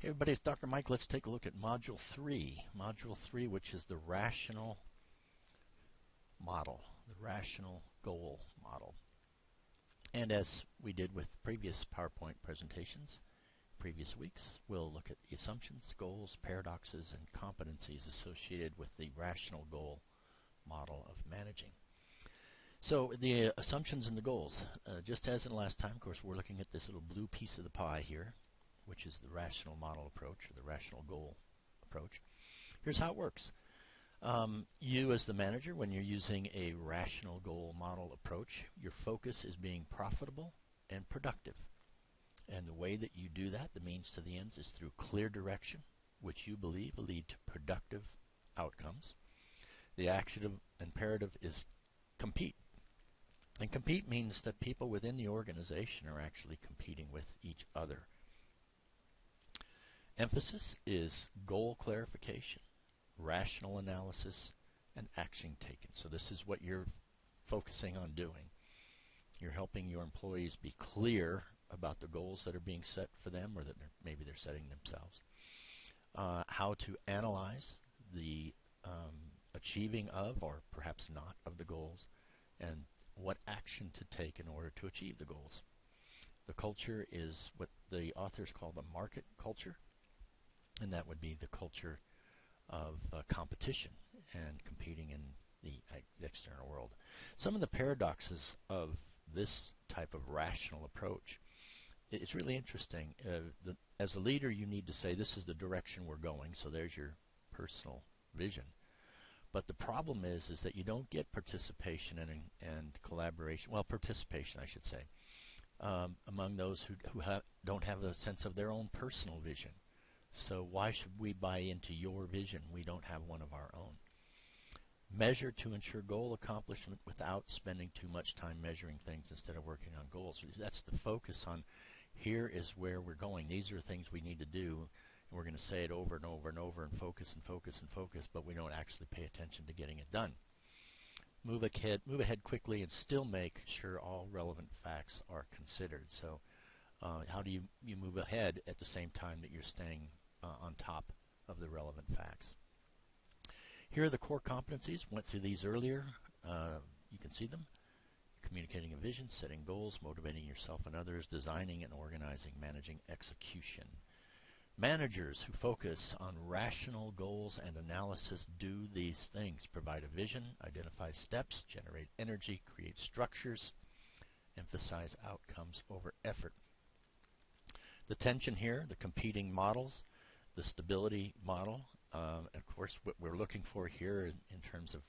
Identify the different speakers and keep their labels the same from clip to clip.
Speaker 1: Hey everybody, it's Dr. Mike. Let's take a look at Module 3. Module 3, which is the rational model, the rational goal model. And as we did with previous PowerPoint presentations, previous weeks, we'll look at the assumptions, goals, paradoxes, and competencies associated with the rational goal model of managing. So the assumptions and the goals, just as in last time, of course, we're looking at this little blue piece of the pie here, which is the rational model approach, or the rational goal approach. Here's how it works. You as the manager, when you're using a rational goal model approach, your focus is being profitable and productive. And the way that you do that, the means to the ends, is through clear direction, which you believe will lead to productive outcomes. The action imperative is compete. And compete means that people within the organization are actually competing with each other. Emphasis is goal clarification, rational analysis, and action taken. So this is what you're focusing on doing. You're helping your employees be clear about the goals that are being set for them, or that maybe they're setting themselves. How to analyze the achieving of, or perhaps not, of the goals, and what action to take in order to achieve the goals. The culture is what the authors call the market culture. And that would be the culture of competition and competing in the external world. Some of the paradoxes of this type of rational approach, it's really interesting. As a leader, you need to say, this is the direction we're going, so there's your personal vision. But the problem is that you don't get participation and collaboration, well, participation, I should say, among those who don't have a sense of their own personal vision. So why should we buy into your vision? We don't have one of our own. Measure to ensure goal accomplishment without spending too much time measuring things instead of working on goals. That's the focus on, here is where we're going. These are things we need to do. And we're going to say it over and over and over and focus and focus and focus, but we don't actually pay attention to getting it done. Move ahead quickly and still make sure all relevant facts are considered. So how do you move ahead at the same time that you're staying on top of the relevant facts? Here are the core competencies. Went through these earlier. You can see them. Communicating a vision, setting goals, motivating yourself and others, designing and organizing, managing execution. Managers who focus on rational goals and analysis do these things: provide a vision, identify steps, generate energy, create structures, emphasize outcomes over effort. The tension here, the competing models, the stability model, of course what we're looking for here in terms of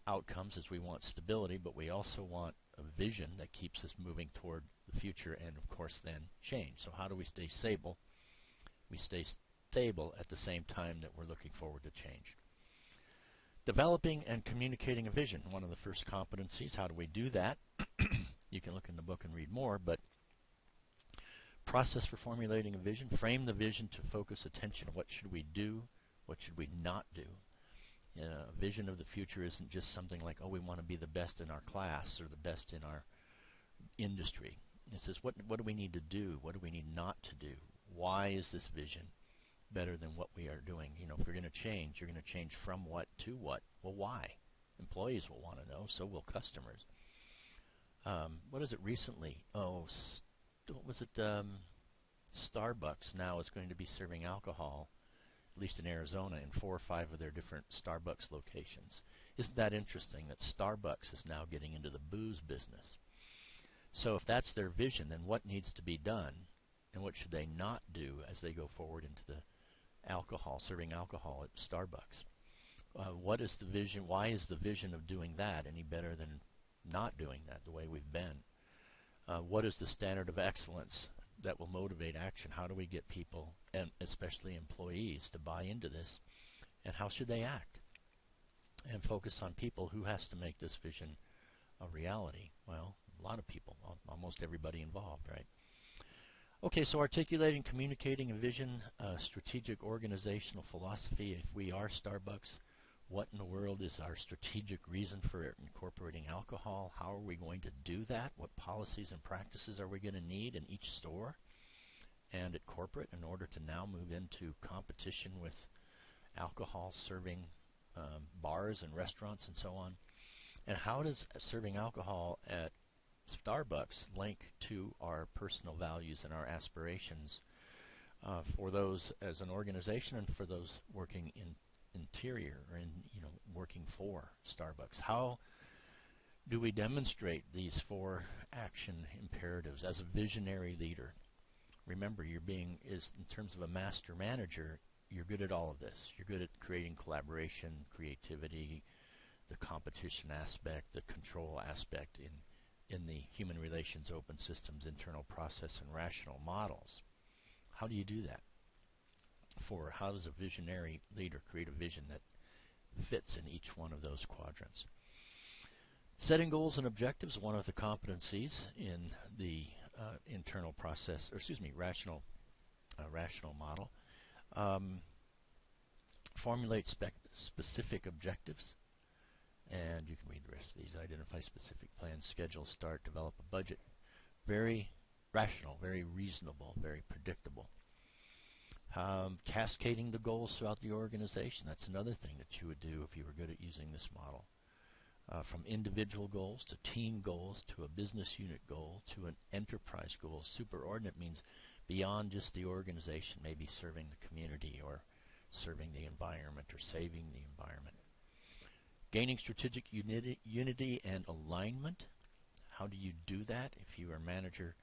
Speaker 1: outcomes is we want stability, but we also want a vision that keeps us moving toward the future, and of course then change. So how do we stay stable? We stay stable at the same time that we're looking forward to change. Developing and communicating a vision, one of the first competencies. How do we do that? You can look in the book and read more, but process for formulating a vision. Frame the vision to focus attention on what should we do, what should we not do. A vision of the future isn't just something like, oh, we want to be the best in our class or the best in our industry. It says, what do we need to do? What do we need not to do? Why is this vision better than what we are doing? You know, if you're going to change, you're going to change from what to what. Well, why? Employees will want to know, so will customers. What is it recently? Oh, what was it? Starbucks now is going to be serving alcohol, at least in Arizona, in 4 or 5 of their different Starbucks locations. Isn't that interesting that Starbucks is now getting into the booze business? So if that's their vision, then what needs to be done, and what should they not do as they go forward into the alcohol, serving alcohol at Starbucks? What is the vision? Why is the vision of doing that any better than not doing that the way we've been? What is the standard of excellence that will motivate action? How do we get people, and especially employees, to buy into this? And how should they act? And focus on people. Who has to make this vision a reality? Well, a lot of people, almost everybody involved, right? Okay, so articulating, communicating a vision, strategic organizational philosophy. If we are Starbucks, what in the world is our strategic reason for incorporating alcohol? How are we going to do that? What policies and practices are we going to need in each store? and at corporate in order to now move into competition with alcohol serving bars and restaurants and so on? And how does serving alcohol at Starbucks link to our personal values and our aspirations for those as an organization and for those working in interior or in working for Starbucks? How do we demonstrate these 4 action imperatives as a visionary leader? Remember, in terms of a master manager, you're good at all of this. You're good at creating collaboration, creativity, the competition aspect, the control aspect in the human relations, open systems, internal process, and rational models. How do you do that? How does a visionary leader create a vision that fits in each one of those quadrants? Setting goals and objectives, one of the competencies in the internal process, rational model. Formulate specific objectives, and you can read the rest of these. Identify specific plans, schedule, start, develop a budget. Very rational, very reasonable, very predictable. Cascading the goals throughout the organization. That's another thing that you would do if you were good at using this model. From individual goals to team goals to a business unit goal to an enterprise goal. Superordinate means beyond just the organization, maybe serving the community or serving the environment or saving the environment. Gaining strategic unity and alignment. How do you do that if you are a manager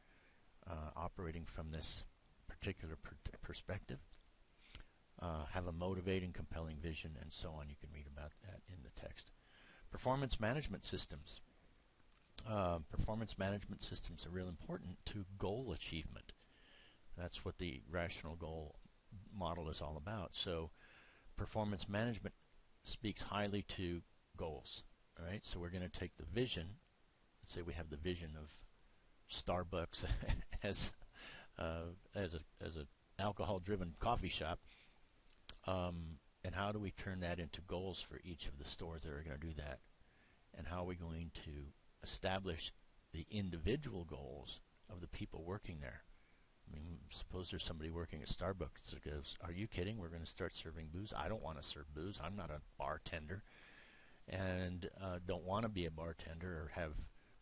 Speaker 1: operating from this particular perspective? Have a motivating, compelling vision, and so on. You can read about that in the text. Performance management systems. Performance management systems are real important to goal achievement. That's what the rational goal model is all about. So performance management speaks highly to goals. All right, so we're going to take the vision. Let's say we have the vision of Starbucks as an alcohol-driven coffee shop. And how do we turn that into goals for each of the stores that are going to do that? And how are we going to establish the individual goals of the people working there? I mean, suppose there's somebody working at Starbucks that goes, "Are you kidding? We're going to start serving booze? I don't want to serve booze. I'm not a bartender and don't want to be a bartender or have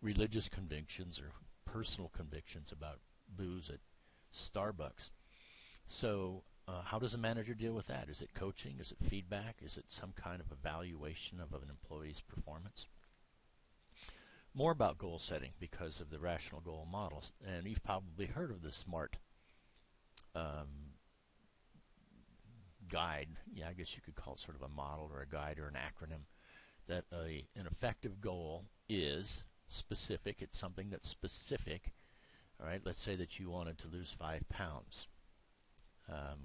Speaker 1: religious convictions or personal convictions about booze at Starbucks." So how does a manager deal with that? Is it coaching? Is it feedback? Is it some kind of evaluation of an employee's performance? More about goal setting because of the rational goal models. And you've probably heard of the SMART guide. Yeah, I guess you could call it sort of a model or a guide or an acronym. That an effective goal is specific. It's something that's specific. All right, let's say that you wanted to lose 5 pounds.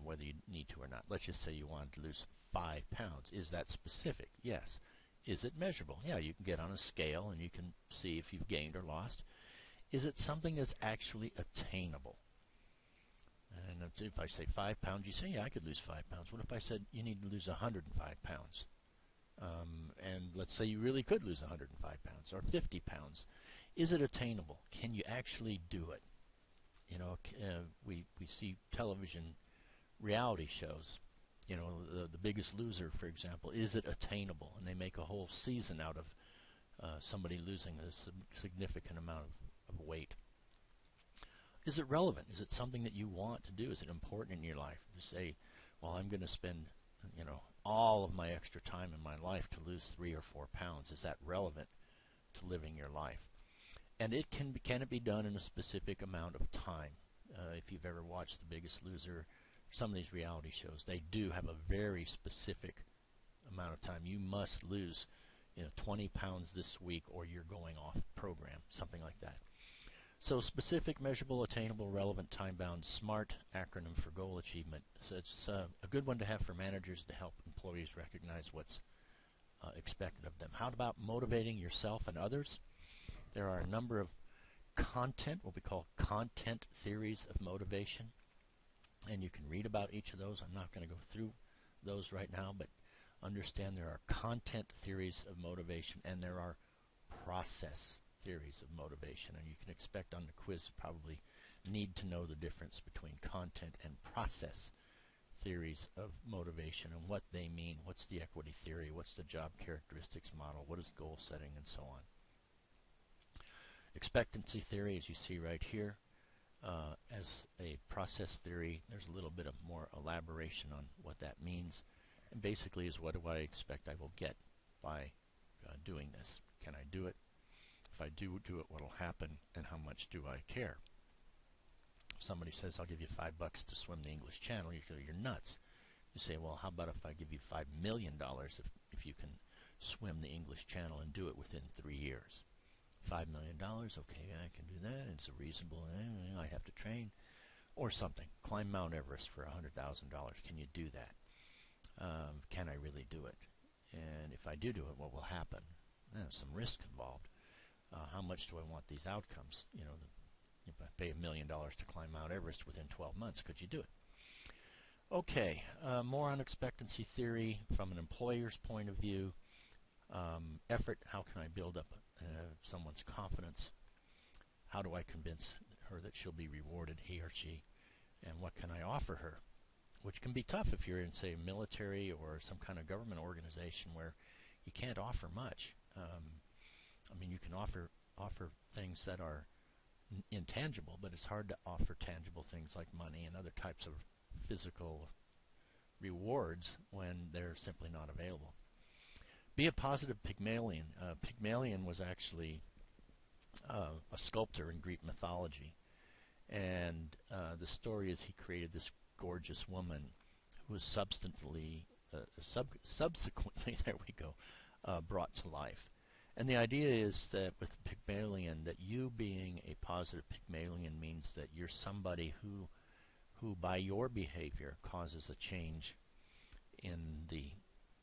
Speaker 1: Whether you need to or not. Let's just say you wanted to lose 5 pounds. Is that specific? Yes. Is it measurable? Yeah, you can get on a scale and you can see if you've gained or lost. Is it something that's actually attainable? And if I say 5 pounds, you say, yeah, I could lose 5 pounds. What if I said you need to lose 105 pounds? And let's say you really could lose 105 pounds or 50 pounds. Is it attainable? Can you actually do it? You know, we see television reality shows. You know, the Biggest Loser, for example. Is it attainable? And they make a whole season out of somebody losing a significant amount of weight. Is it relevant? Is it something that you want to do? Is it important in your life to say, well, I'm going to spend, you know, all of my extra time in my life to lose 3 or 4 pounds? Is that relevant to living your life? And it can it be done in a specific amount of time? If you've ever watched The Biggest Loser, some of these reality shows, they do have a very specific amount of time. You must lose, 20 pounds this week, or you're going off program, something like that. So specific, measurable, attainable, relevant, time-bound, SMART acronym for goal achievement. So it's a good one to have for managers to help employees recognize what's expected of them. How about motivating yourself and others? There are a number of what we call content theories of motivation, and you can read about each of those. I'm not going to go through those right now, but understand there are content theories of motivation, and there are process theories of motivation, and you can expect on the quiz to probably need to know the difference between content and process theories of motivation and what they mean. What's the equity theory? What's the job characteristics model? What is goal setting, and so on. Expectancy theory, as you see right here, as a process theory, there's a little bit of more elaboration on what that means, and basically is what do I expect I will get by doing this? Can I do it? If I do it, what will happen, and how much do I care? If somebody says, I'll give you $5 to swim the English Channel, you go, you're nuts. You say, well, how about if I give you $5 million if you can swim the English Channel and do it within 3 years? $5 million, okay, I can do that. It's a reasonable, I have to train. Or something, climb Mount Everest for $100,000. Can you do that? Can I really do it? And if I do it, what will happen? There's some risk involved. How much do I want these outcomes? You know, if I pay $1 million to climb Mount Everest within 12 months, could you do it? Okay, more on expectancy theory from an employer's point of view. Effort, how can I build up someone's confidence? How do I convince her that she'll be rewarded, he or she? And what can I offer her? Which can be tough if you're in, say, military or some kind of government organization where you can't offer much. I mean, you can offer things that are intangible, but it's hard to offer tangible things like money and other types of physical rewards when they're simply not available. Be a positive Pygmalion. Pygmalion was actually a sculptor in Greek mythology, and the story is he created this gorgeous woman who was subsequently, there we go, brought to life. And the idea is that with Pygmalion, that you being a positive Pygmalion means that you're somebody who by your behavior causes a change in the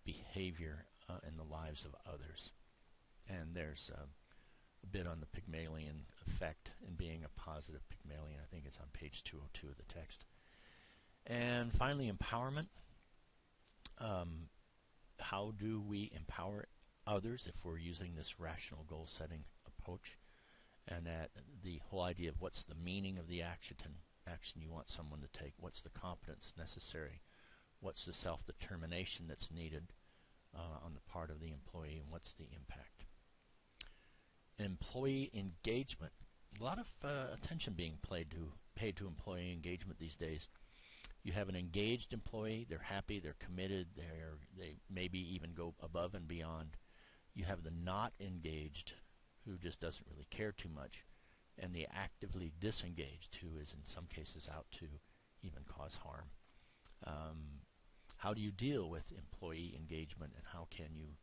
Speaker 1: behavior in the lives of others. And there's a bit on the Pygmalion effect in being a positive Pygmalion. I think it's on page 202 of the text. And finally, empowerment. How do we empower others if we're using this rational goal setting approach? And that the whole idea of what's the meaning of the action you want someone to take, what's the competence necessary, what's the self-determination that's needed on the part of the employee, and what's the impact. Employee engagement. A lot of attention being paid to employee engagement these days. You have an engaged employee, they're happy, they're committed, they maybe even go above and beyond. You have the not engaged, who just doesn't really care too much, and the actively disengaged, who is in some cases out to even cause harm. How do you deal with employee engagement, and how can you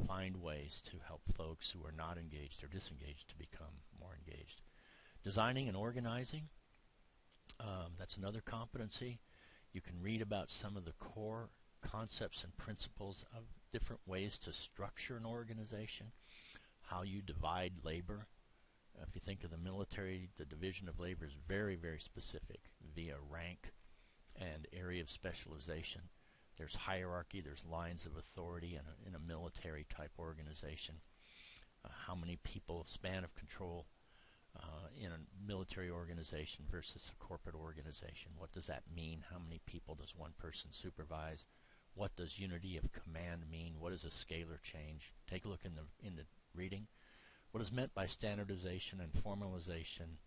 Speaker 1: find ways to help folks who are not engaged or disengaged to become more engaged? Designing and organizing, that's another competency. You can read about some of the core concepts and principles of different ways to structure an organization, how you divide labor. If you think of the military, the division of labor is very, very specific via rank and area of specialization. There's hierarchy, there's lines of authority in a military type organization. How many people, span of control in a military organization versus a corporate organization. What does that mean? How many people does one person supervise? What does unity of command mean? What is a scalar change? Take a look in the reading. What is meant by standardization and formalization,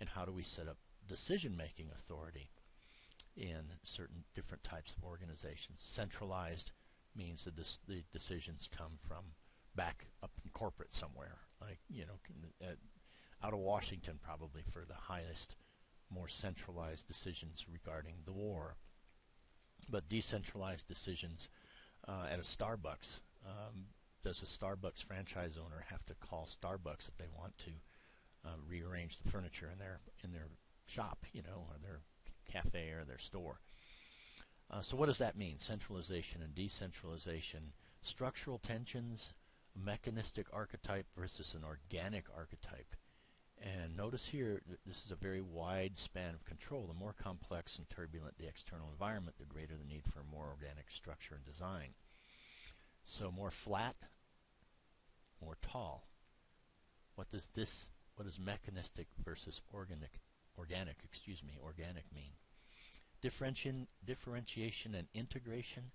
Speaker 1: and how do we set up decision-making authority in certain different types of organizations? Centralized means that the decisions come from back up in corporate somewhere, like, you know, out of Washington probably for the highest, more centralized decisions regarding the war. But decentralized decisions at a Starbucks. Does a Starbucks franchise owner have to call Starbucks if they want to rearrange the furniture in their shop, you know, or their cafe or their store? So what does that mean? Centralization and decentralization, structural tensions, a mechanistic archetype versus an organic archetype. And notice here, this is a very wide span of control. The more complex and turbulent the external environment, the greater the need for more organic structure and design. So more flat, more tall. What does this What does mechanistic versus organic mean? Differentiation and integration.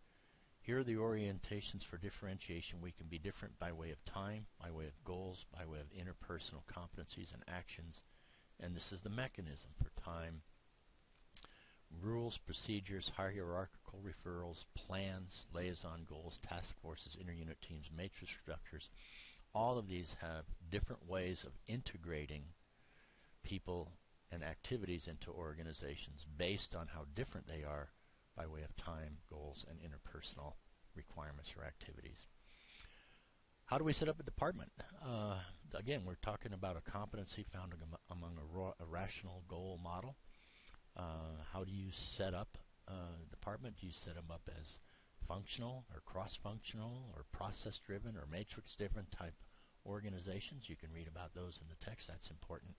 Speaker 1: Here are the orientations for differentiation. We can be different by way of time, by way of goals, by way of interpersonal competencies and actions. And this is the mechanism for time. Rules, procedures, hierarchical referrals, plans, liaison goals, task forces, interunit teams, matrix structures. All of these have different ways of integrating people and activities into organizations based on how different they are by way of time, goals, and interpersonal requirements or activities. How do we set up a department? Again, we're talking about a competency found among a rational goal model. How do you set up a department? Do you set them up as functional or cross-functional or process-driven or matrix-driven type organizations? You can read about those in the text. That's important.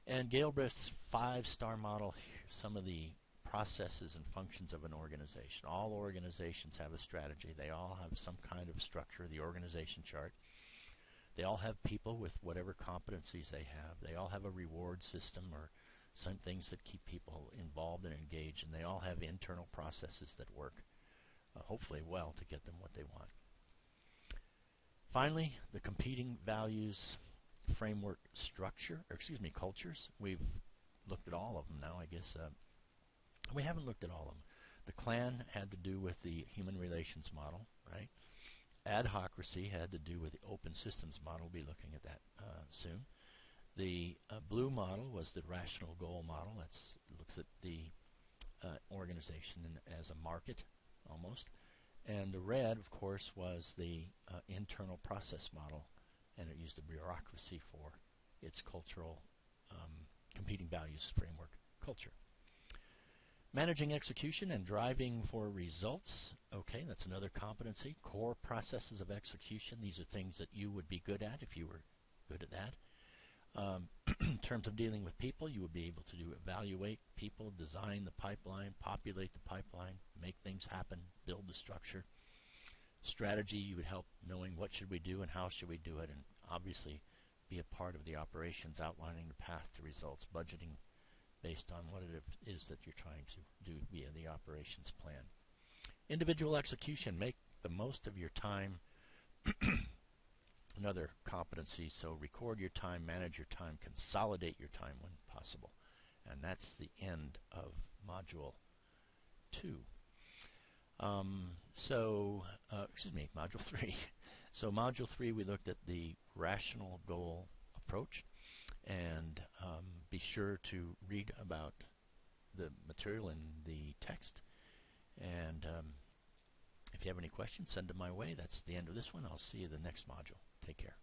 Speaker 1: And Galbraith's 5-star model, some of the processes and functions of an organization. All organizations have a strategy. They all have some kind of structure, the organization chart. They all have people with whatever competencies they have. They all have a reward system or some things that keep people involved and engaged, and they all have internal processes that work hopefully well to get them what they want. Finally, the competing values framework structure, cultures. We've looked at all of them now, I guess. We haven't looked at all of them. The clan had to do with the human relations model, right? Adhocracy had to do with the open systems model. We'll be looking at that soon. The blue model was the rational goal model. That looks at the organization as a market, almost. And the red, of course, was the internal process model, and it used the bureaucracy for its cultural competing values framework culture. Managing execution and driving for results. Okay, that's another competency. Core processes of execution. These are things that you would be good at if you were good at that. In terms of dealing with people, you would be able to evaluate people, design the pipeline, populate the pipeline, make things happen, build the structure. Strategy, you would help knowing what should we do and how should we do it, and obviously be a part of the operations, outlining the path to results, budgeting based on what it is that you're trying to do via the operations plan. Individual execution, make the most of your time. Another competency, so record your time, manage your time, consolidate your time when possible. And that's the end of Module 2. Module 3. So Module 3, we looked at the rational goal approach. And be sure to read about the material in the text. And if you have any questions, send them my way. That's the end of this one. I'll see you in the next module. Take care.